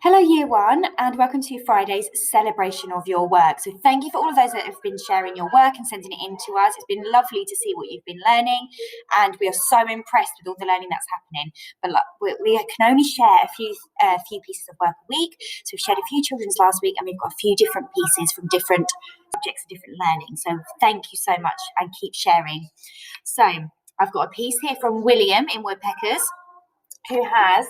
Hello Year 1 and welcome to Friday's celebration of your work. So thank you for all of those that have been sharing your work and sending it in to us. It's been lovely to see what you've been learning and we are so impressed with all the learning that's happening. But we can only share a few pieces of work a week. So we've shared a few children's last week and we've got a few different pieces from different subjects and different learning. So thank you so much and keep sharing. So I've got a piece here from William in Woodpeckers who has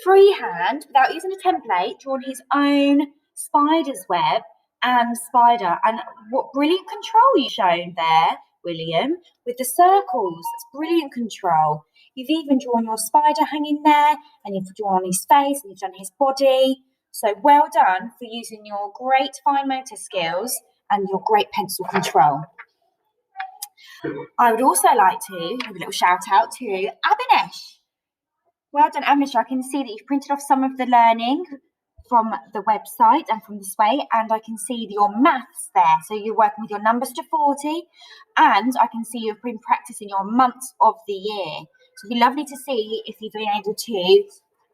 freehand, without using a template, drawn his own spider's web and spider. And what brilliant control you've shown there, William, with the circles. It's brilliant control. You've even drawn your spider hanging there, and you've drawn his face, and you've done his body. So well done for using your great fine motor skills and your great pencil control. I would also like to give a little shout out to Abinesh. Well done, Amish. I can see that you've printed off some of the learning from the website and from this way, and I can see your maths there. So you're working with your numbers to 40, and I can see you've been practicing your months of the year. So it'd be lovely to see if you've been able to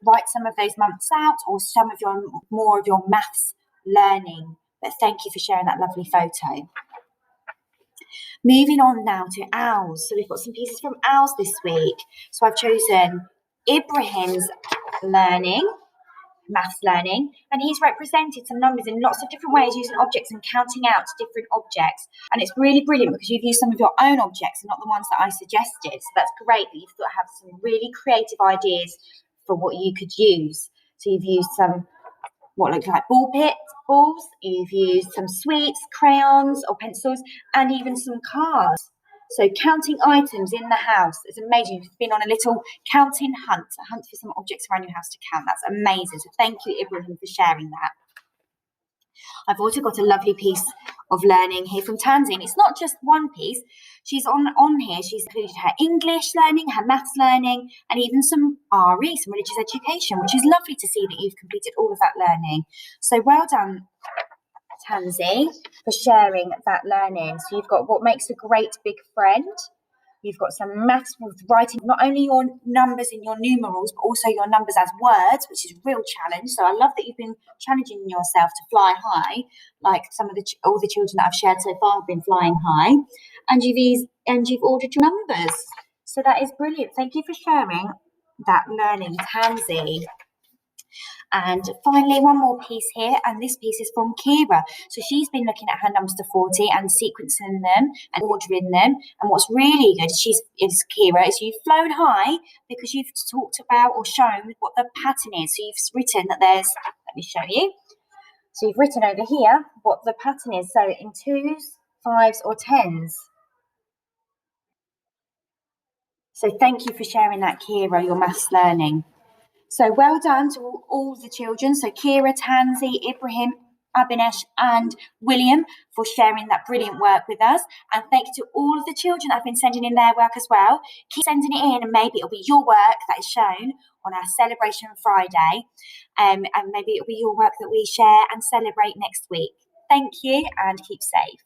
write some of those months out or some of your more of your maths learning. But thank you for sharing that lovely photo. Moving on now to owls. So we've got some pieces from owls this week. So I've chosen Ibrahim's maths learning, and he's represented some numbers in lots of different ways using objects and counting out different objects. And it's really brilliant because you've used some of your own objects and not the ones that I suggested. So that's great that you've got to have some really creative ideas for what you could use. So you've used some what looks like ball pits, balls, you've used some sweets, crayons or pencils, and even some cards. So counting items in the house is amazing. You've been on a little counting hunt, a hunt for some objects around your house to count. That's amazing. So thank you, Ibrahim, for sharing that. I've also got a lovely piece of learning here from Tansy, and it's not just one piece. She's on here. She's included her English learning, her maths learning, and even some RE, some religious education, which is lovely to see that you've completed all of that learning. So well done, Tansy, for sharing that learning. So you've got what makes a great big friend. You've got some maths with writing not only your numbers in your numerals, but also your numbers as words, which is a real challenge. So I love that you've been challenging yourself to fly high, like all the children that I've shared so far have been flying high, and you've ordered your numbers. So that is brilliant. Thank you for sharing that learning, Tansy. And finally, one more piece here, and this piece is from Kira. So she's been looking at her numbers to 40 and sequencing them and ordering them. And what's really good is Kira, is you've flown high because you've talked about or shown what the pattern is. So you've written that let me show you. So you've written over here what the pattern is. So in 2s, 5s or 10s. So thank you for sharing that, Kira, your maths learning. So well done to all the children. So Kira, Tansy, Ibrahim, Abinesh and William for sharing that brilliant work with us. And thank you to all of the children that have been sending in their work as well. Keep sending it in and maybe it'll be your work that is shown on our Celebration Friday. And maybe it'll be your work that we share and celebrate next week. Thank you and keep safe.